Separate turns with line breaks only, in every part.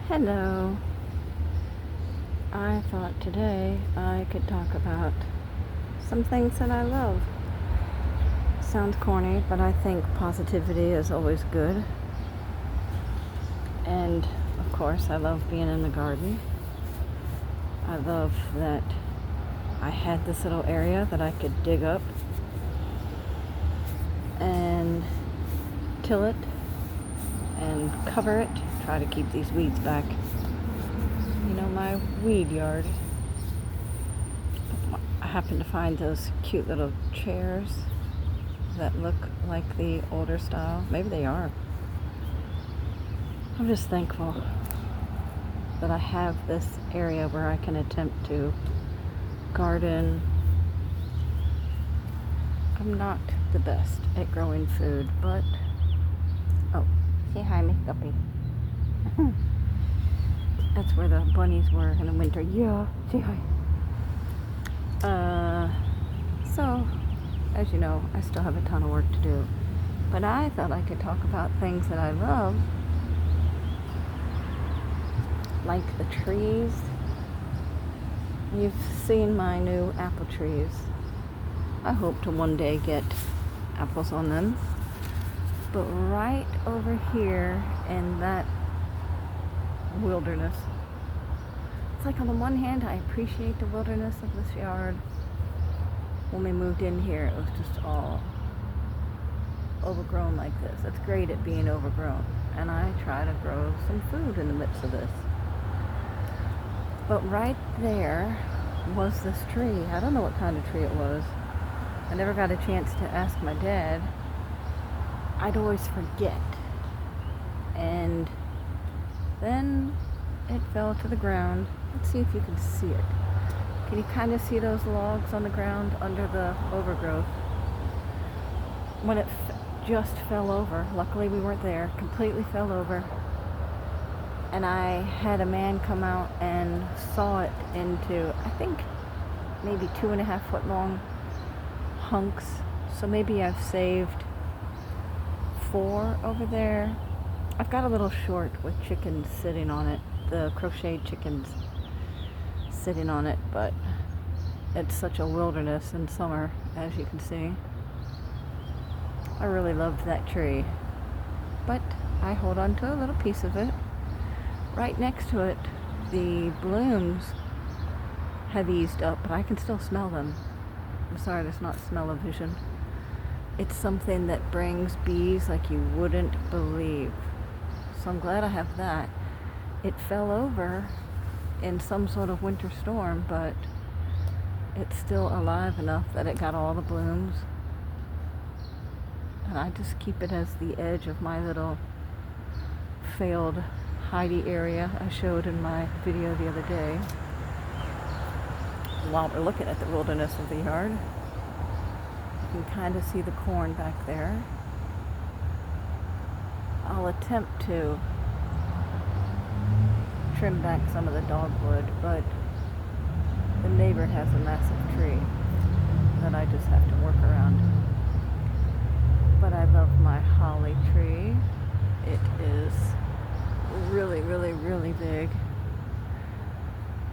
Hello. I thought today I could talk about some things that I love. Sounds corny, but I think positivity is always good. And of course, I love being in the garden. I love that I had this little area that I could dig up and till it and cover it, try to keep these weeds back. My weed yard. I happened to find those cute little chairs that look like the older style. Maybe they are. I'm just thankful that I have this area where I can attempt to garden. I'm not the best at growing food, but say hi, Miss Guppy. That's where the bunnies were in the winter. Yeah, say hi. So, as you know, I still have a ton of work to do. But I thought I could talk about things that I love, like the trees. You've seen my new apple trees. I hope to one day get apples on them. But right over here in that wilderness, it's like on the one hand I appreciate the wilderness of this yard. When we moved in here, it was just all overgrown like this. It's great at being overgrown, and I try to grow some food in the midst of this. But right there was this tree. I don't know what kind of tree it was. I never got a chance to ask my dad. I'd always forget. And then it fell to the ground. Let's see if you can see it. Can you kind of see those logs on the ground under the overgrowth? When it just fell over, luckily we weren't there, completely fell over. And I had a man come out and saw it into, I think, maybe 2.5 foot long hunks. So maybe I've saved 4 over there. I've got a little short with chickens sitting on it, the crocheted chickens sitting on it, but it's such a wilderness in summer, as you can see. I really loved that tree, but I hold on to a little piece of it. Right next to it, the blooms have eased up, but I can still smell them. I'm sorry, that's not smell-o-vision. It's something that brings bees like you wouldn't believe. So I'm glad I have that. It fell over in some sort of winter storm, but it's still alive enough that it got all the blooms. And I just keep it as the edge of my little failed Heidi area I showed in my video the other day. While we're looking at the wilderness of the yard, you can kind of see the corn back there. I'll attempt to trim back some of the dogwood, but the neighbor has a massive tree that I just have to work around. But I love my holly tree. It is really, really, really big.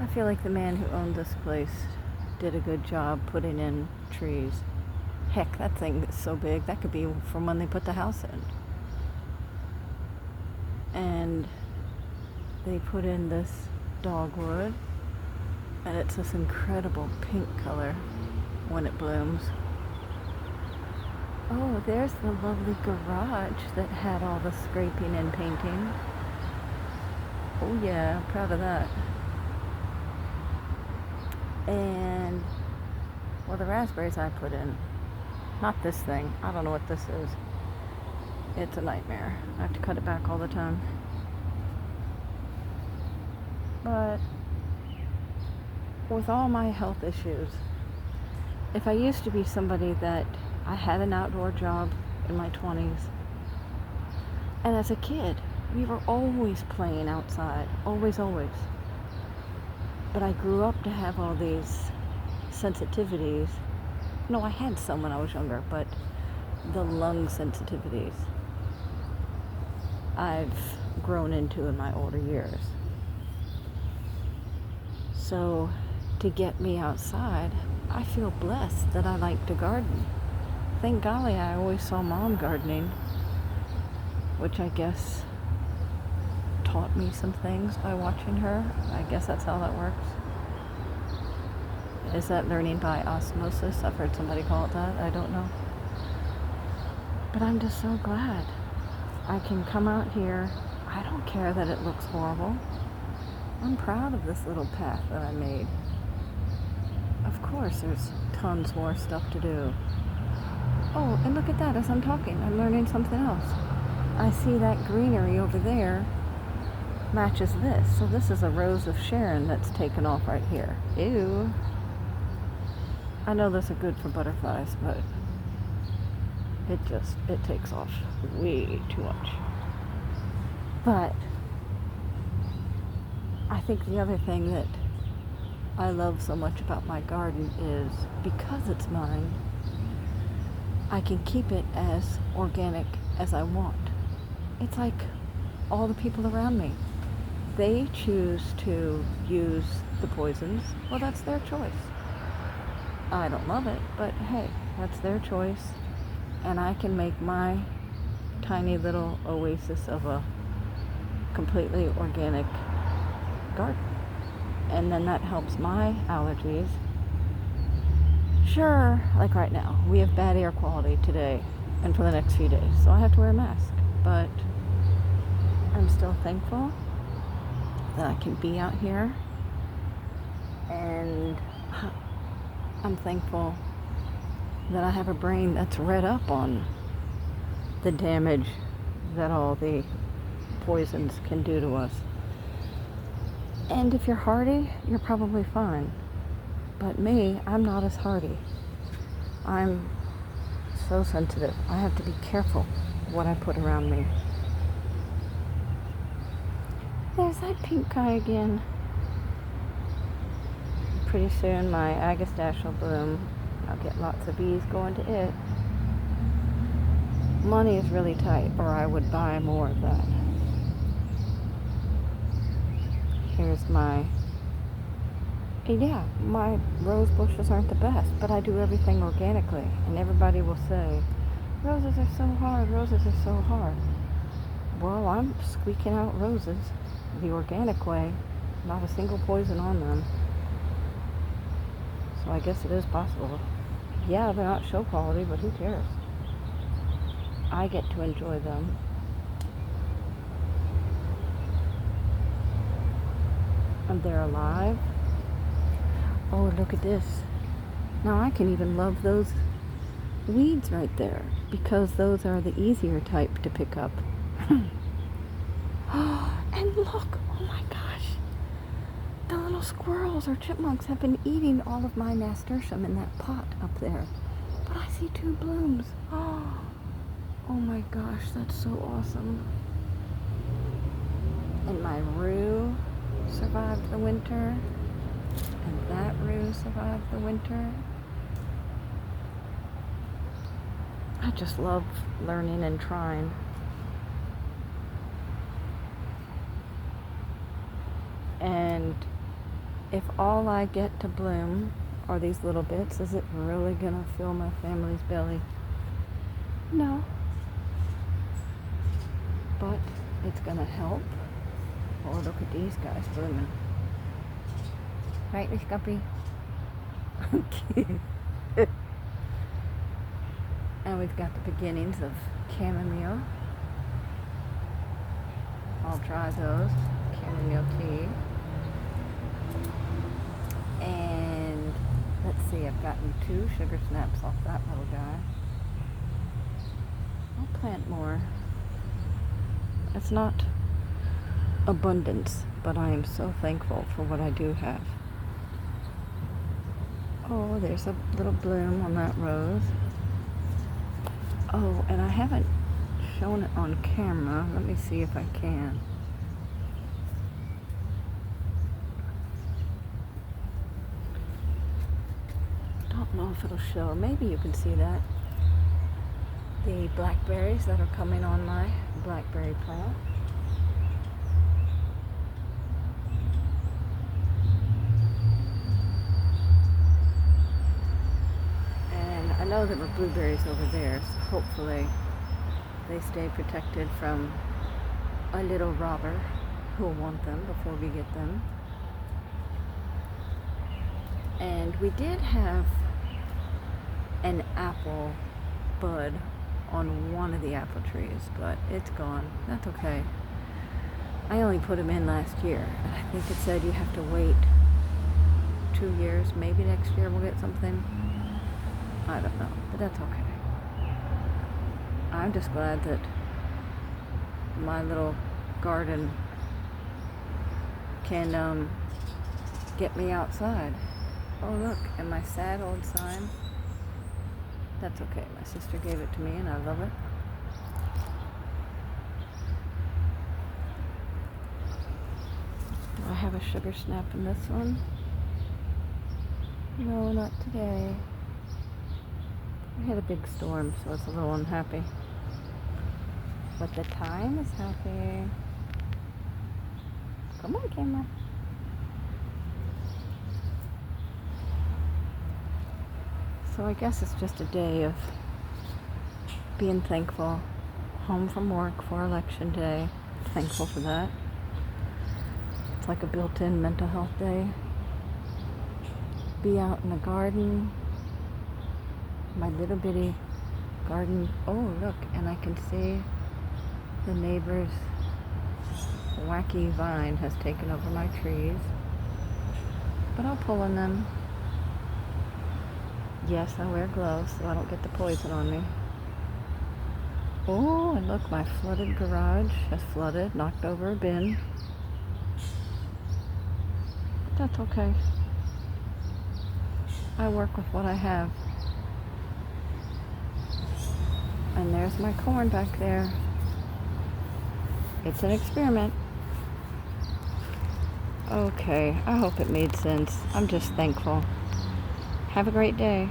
I feel like the man who owned this place did a good job putting in trees. Heck, that thing is so big, that could be from when they put the house in. And they put in this dogwood, and it's this incredible pink color when it blooms. Oh, there's the lovely garage that had all the scraping and painting. Oh yeah, I'm proud of that. And, well, the raspberries I put in, not this thing, I don't know what this is. It's a nightmare. I have to cut it back all the time. But with all my health issues, if I used to be somebody that I had an outdoor job in my 20s, and as a kid, we were always playing outside, always, always. But I grew up to have all these sensitivities. No, I had some when I was younger, but the lung sensitivities I've grown into in my older years. So to get me outside, I feel blessed that I like to garden. Thank golly I always saw Mom gardening, which I guess taught me some things by watching her. I guess that's how that works. Is that learning by osmosis? I've heard somebody call it that. I don't know. But I'm just so glad I can come out here. I don't care that it looks horrible. I'm proud of this little path that I made. Of course, there's tons more stuff to do. Oh, and look at that, as I'm talking, I'm learning something else. I see that greenery over there matches this. So this is a rose of Sharon that's taken off right here. Ew. I know those are good for butterflies, but it takes off way too much. But I think the other thing that I love so much about my garden is because it's mine, I can keep it as organic as I want. It's like all the people around me. They choose to use the poisons. Well, that's their choice. I don't love it, but hey, that's their choice. And I can make my tiny little oasis of a completely organic garden. And then that helps my allergies. Sure, like right now, we have bad air quality today and for the next few days, so I have to wear a mask. But I'm still thankful that I can be out here, and I'm thankful that I have a brain that's read up on the damage that all the poisons can do to us. And if you're hardy, you're probably fine. But me, I'm not as hardy. I'm so sensitive. I have to be careful what I put around me. There's that pink guy again. Pretty soon my agastache will bloom. I'll get lots of bees going to it. Money is really tight, or I would buy more of that. Here's my rose bushes aren't the best, but I do everything organically. And everybody will say, roses are so hard, roses are so hard. Well, I'm squeaking out roses the organic way, not a single poison on them. So I guess it is possible. Yeah, they're not show quality, but who cares? I get to enjoy them. And they're alive. Oh, look at this. Now I can even love those weeds right there, because those are the easier type to pick up. And look, oh my gosh, the little squirrels or chipmunks have been eating all of my nasturtium in that pot up there. But I see 2 blooms. Oh my gosh, that's so awesome. And my rue survived the winter. And that rue survived the winter. I just love learning and trying. And if all I get to bloom are these little bits, is it really gonna fill my family's belly? No. But it's gonna help. Oh, look at these guys blooming. Right, Miss Guppy? Okay. And we've got the beginnings of chamomile. I'll try those. Chamomile tea. And let's see, I've gotten 2 sugar snaps off that little guy. I'll plant more. It's not abundance, but I am so thankful for what I do have. Oh, there's a little bloom on that rose. Oh, and I haven't shown it on camera. Let me see if I can. Don't know if it'll show. Maybe you can see that. The blackberries that are coming on my blackberry plant. know there were blueberries over there, so hopefully they stay protected from a little robber who'll want them before we get them. And we did have an apple bud on one of the apple trees, but it's gone. That's okay. I only put them in last year, and I think it said you have to wait 2 years. Maybe next year we'll get something. I don't know, but that's okay. I'm just glad that my little garden can get me outside. Oh look, and my sad old sign. That's okay. My sister gave it to me and I love it. Do I have a sugar snap in this one? No, not today. We had a big storm, so it's a little unhappy. But the time is happy. Come on, camera. So I guess it's just a day of being thankful. Home from work for election day. Thankful for that. It's like a built-in mental health day. Be out in the garden. My little bitty garden. Oh, look, and I can see the neighbor's wacky vine has taken over my trees. But I'll pull on them. Yes, I wear gloves so I don't get the poison on me. Oh, and look, my flooded garage has flooded, knocked over a bin. That's okay. I work with what I have. And there's my corn back there. It's an experiment. Okay, I hope it made sense. I'm just thankful. Have a great day.